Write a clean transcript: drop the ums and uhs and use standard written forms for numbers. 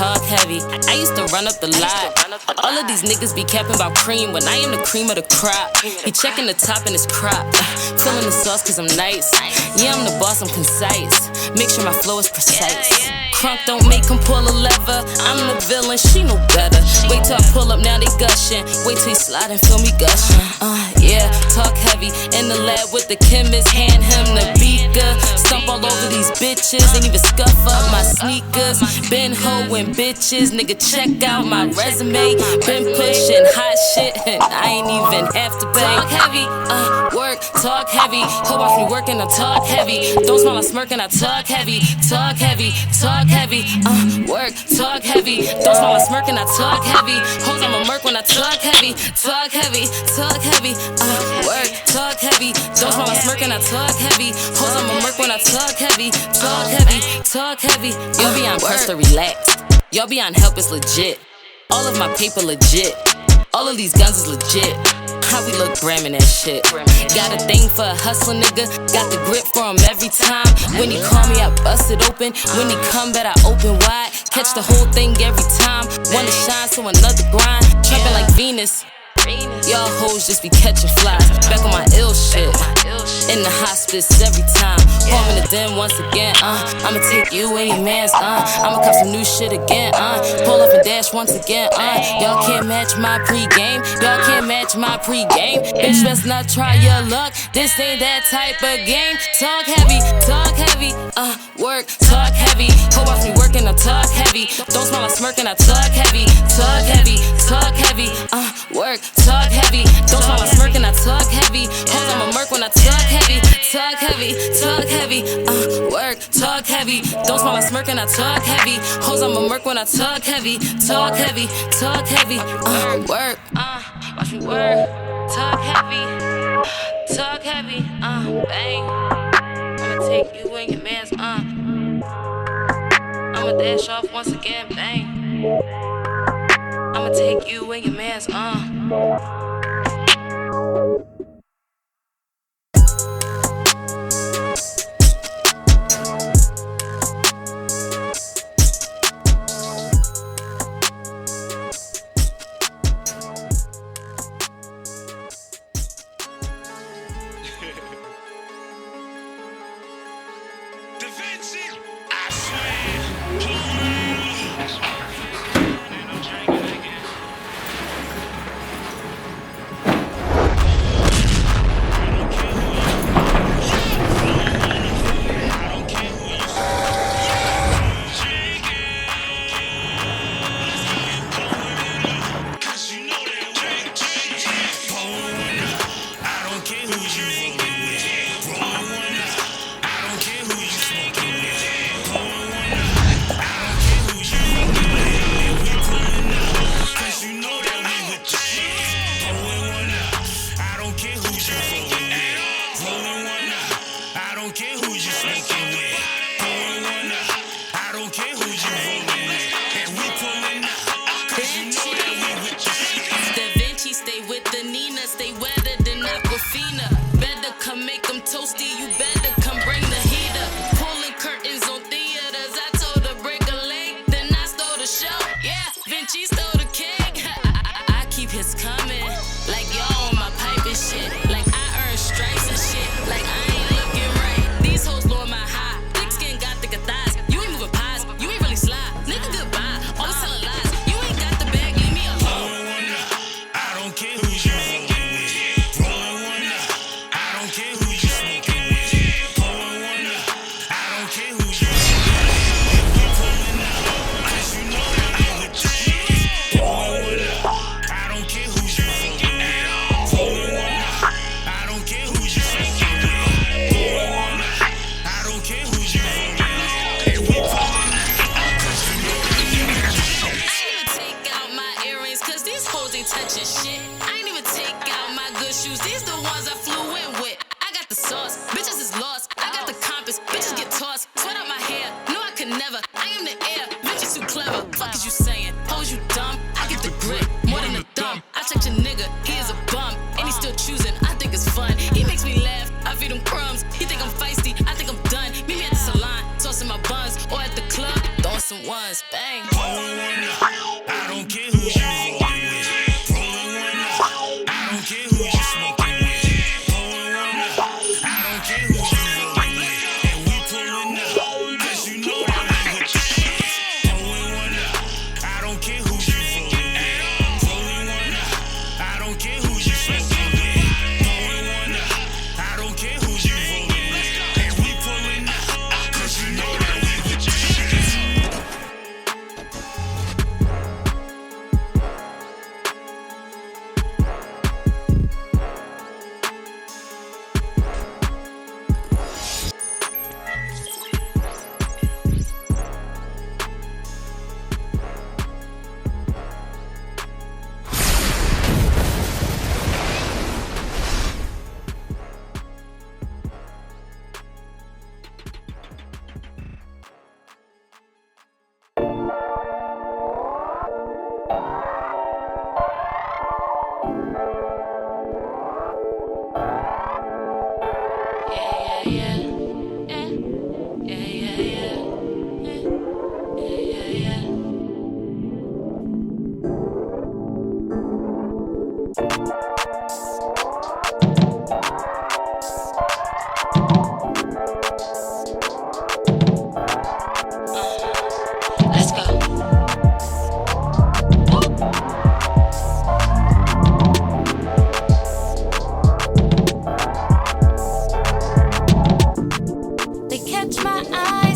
talk heavy. I used to run up the lot. All of these niggas be capping about cream when I am the cream of the crop. He checking the top in his crop. Feeling the sauce cause I'm nice. Yeah, I'm the boss, I'm concise. Make sure my flow is precise. Crunk don't make him pull a lever. I'm the villain, she know better. Wait till I pull up, now they gushing. Wait till he slide and feel me gushing. Yeah, talk heavy. In the lab with the chemist, hand him the beaker. Stump all over these bitches, ain't even scuff up my sneakers. Been hoeing bitches, nigga check out my resume. Been pushing hot shit and I ain't even have to pay. Talk heavy, work, talk heavy. Hope I be working, I talk heavy. Don't smile, I smirking, I talk heavy. Talk heavy, talk heavy, work, talk heavy. Don't smile, I smirking, I talk heavy. Hoes, I'm a merc when I talk heavy. Talk heavy, work, talk heavy. Don't smile, I smirking, I talk heavy. Hoes, I'm a merc when I talk heavy. Talk heavy, talk heavy. Y'all be on press to relax. Y'all be on help, it's legit. All of my paper legit. All of these guns is legit. How we look gramming that shit. Got a thing for a hustler nigga. Got the grip for him every time. When he call me, I bust it open. When he come, bet I open wide. Catch the whole thing every time. Wanna shine, so another grind. Trapping like Venus. Y'all hoes just be catching flies. Back on my ill shit. In the hospice every time. Home in the den once again. I'ma take you and your mans. I'ma cop some new shit again. Pull up and dash once again. Y'all can't match my pregame. Y'all can't match my pregame. Bitch, let's not try your luck. This ain't that type of game. Talk heavy, work, talk heavy. Hope I be working, I talk heavy. Don't smile, I smirking, I talk heavy. Talk heavy, work, talk heavy. Don't smile, I smirking, I talk heavy. Hoes, I'm a merc when I talk heavy. Talk heavy, work, talk heavy. Don't smile, I smirking, I talk heavy. Hoes, I'm a merc when I talk heavy. Talk heavy, work, watch me work. Talk heavy, bang. I'ma take you and your mans, I'ma dash off once again, bang. I'ma take you and your mans, DaVinci, I swear. Ayy. Pouring one up. I don't care who you rolling with. Rolling one up. I don't care who you smoking with. Pouring one up. I don't care who you rolling with. And we pulling up. Cause you know that we with the shit. Pouring one up. I don't care who you rolling with. Rolling one up. I don't care who you smoking with. Pouring one up. I don't care who you rolling with. And we pulling up. Cause you know that we with the shit. Let's go. They catch my eye.